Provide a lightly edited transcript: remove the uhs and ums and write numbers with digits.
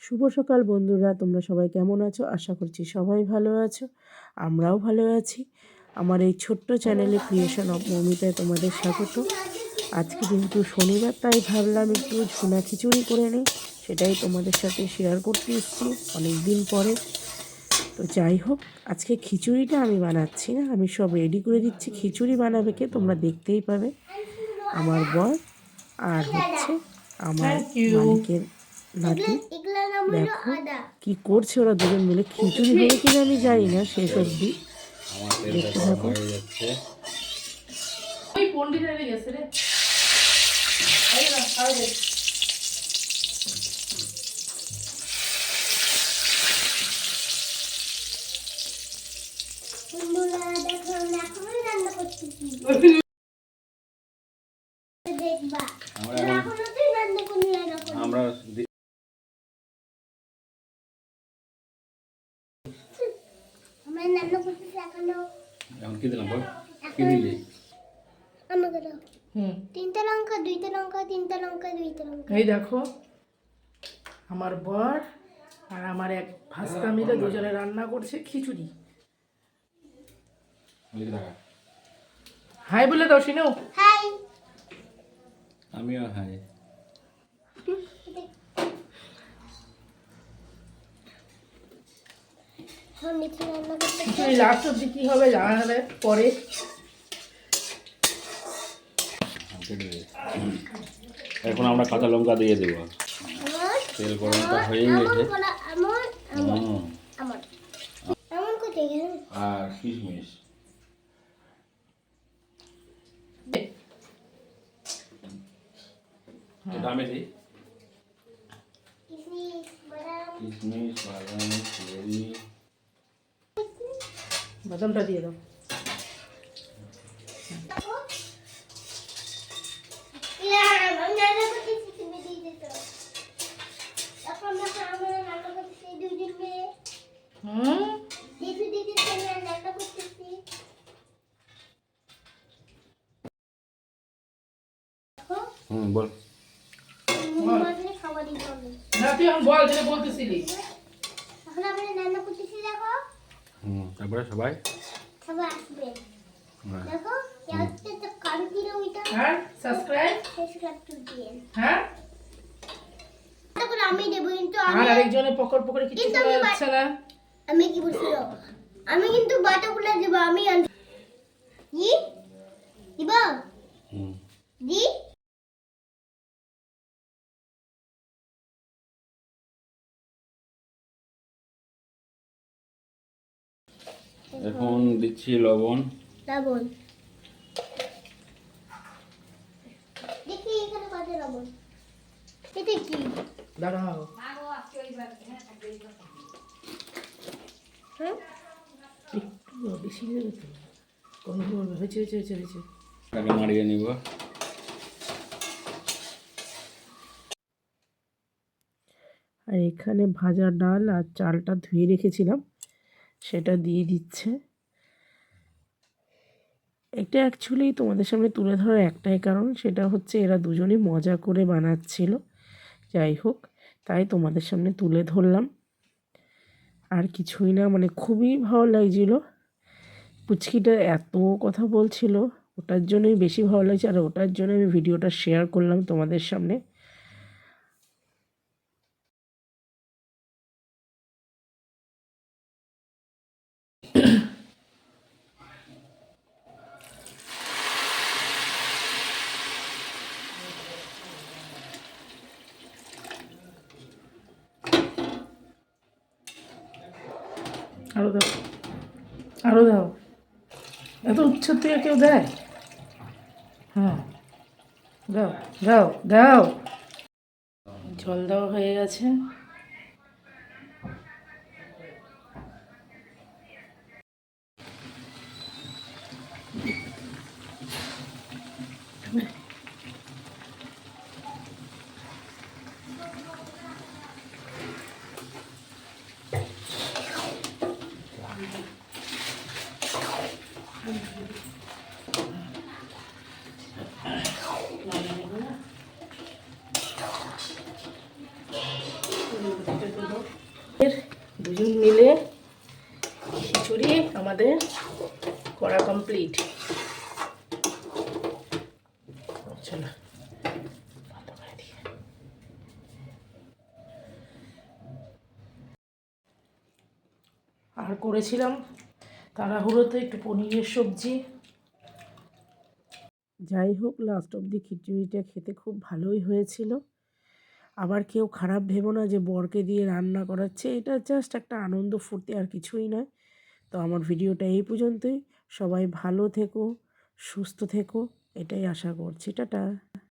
শুভ সকাল বন্ধুরা, তোমরা সবাই কেমন আছো? আশা করছি সবাই ভালো আছো, আমরাও ভালো আছি। আমার এই ছোট্ট চ্যানেলে ক্রিয়েশন অফ মৌমিতায় তোমাদের স্বাগত। আজকে যেহেতু শনিবার, তাই ভাবলাম একটু ঝুনা খিচুড়ি করে নিই, সেটাই তোমাদের সাথে শেয়ার করতে এসেছি অনেক দিন পরে। তো যাই হোক, আজকে খিচুড়িটা আমি বানাচ্ছি না, আমি সব রেডি করে দিচ্ছি। খিচুড়ি বানাবে কে তোমরা দেখতেই পাবে, আমার বর আর হচ্ছে আমার মালিকের নাতি। দেখো কি করছে ওরা দুজন মিলে, খিচুড়ি হবে কিনা আমি জানি না, শেষ অবধি দেখতে থাকো। আমরা এখন কি দিলাম বল, কি দিলি? তিনটা লঙ্কা, দুইটা লঙ্কা, তিনটা লঙ্কা, দুইটা লঙ্কা। এই দেখো আমার বর আর আমার এক ভাস্তা মিলে দুজনে রান্না করছে খিচুড়ি। হাই বলে দাও শিনু। হাই। আমিও হাই। খিচুড়ি লাস্ট অব্দি কি হবে জানা যাবে পরে। এখন আমরা কাঁচা লঙ্কা দিয়ে দেবো। তেল গরমটা হয়ে গেছে। আর কিশমিশ দামে দিই, কিশমিশ, বাদাম, চেরি, বাদামটা দিয়ে দাও। বল। তারপরে সবাই আসবে। দেখো আমি দেবো, কিন্তু আরেকজনের পকর পকরে কিছু যাচ্ছে না। আমি কি বলছি, আমি কিন্তু বাটাগুলো দেবো। আমি কি দিব দি এখন দিচ্ছি লবণ। লবণ দেখি এখানে কত লবণ। এটা কি? দাঁড়াও, হ্যাঁ একটু বেশি হয়ে গেছে তো, কম করবে। হয়েছে হয়েছে হয়েছে হয়েছে। আগে মারিয়ে নিব। আর এখানে ভাজা ডাল আর চালটা ধুয়ে রেখেছিলাম, সেটা দিয়ে দিচ্ছে। এটা অ্যাকচুয়ালি তোমাদের সামনে তুলে ধরার একটাই কারণ, সেটা হচ্ছে এরা দুজনেই মজা করে বানাচ্ছিল। যাই হোক, তাই তোমাদের সামনে তুলে ধরলাম, আর কিছুই না। মানে খুবই ভালো লাগছিল, পুচকিটা এত কথা বলছিল, ওটার জন্যই বেশি ভালো লাগছে। আর ওটার জন্য আমি ভিডিওটা শেয়ার করলাম তোমাদের সামনে। আরও দাও, আরও দাও। এত উচ্ছেদ থেকে কেউ দেয়? হ্যাঁ দাও দাও দাও। জল দেওয়া হয়ে গেছে। দুজন মিলে খিচুড়ি আমাদের করা কমপ্লিট। চলো বন্ধ করে দিই। আর করেছিলাম তাড়াহুড়োতে একটু পনিরের সবজি। যাই হোক, লাস্ট অবধি খিচুড়িটা খেতে খুব ভালোই হয়েছিল। আবার কেউ খারাপ ভেবো না যে বরকে দিয়ে রান্না করাচ্ছে, এটা জাস্ট একটা আনন্দ ফুর্তি, আর কিছুই নয়। তো আমার ভিডিওটা এই পর্যন্তই। সবাই ভালো থেকো, সুস্থ থেকো, এটাই আশা করছি। টাটা।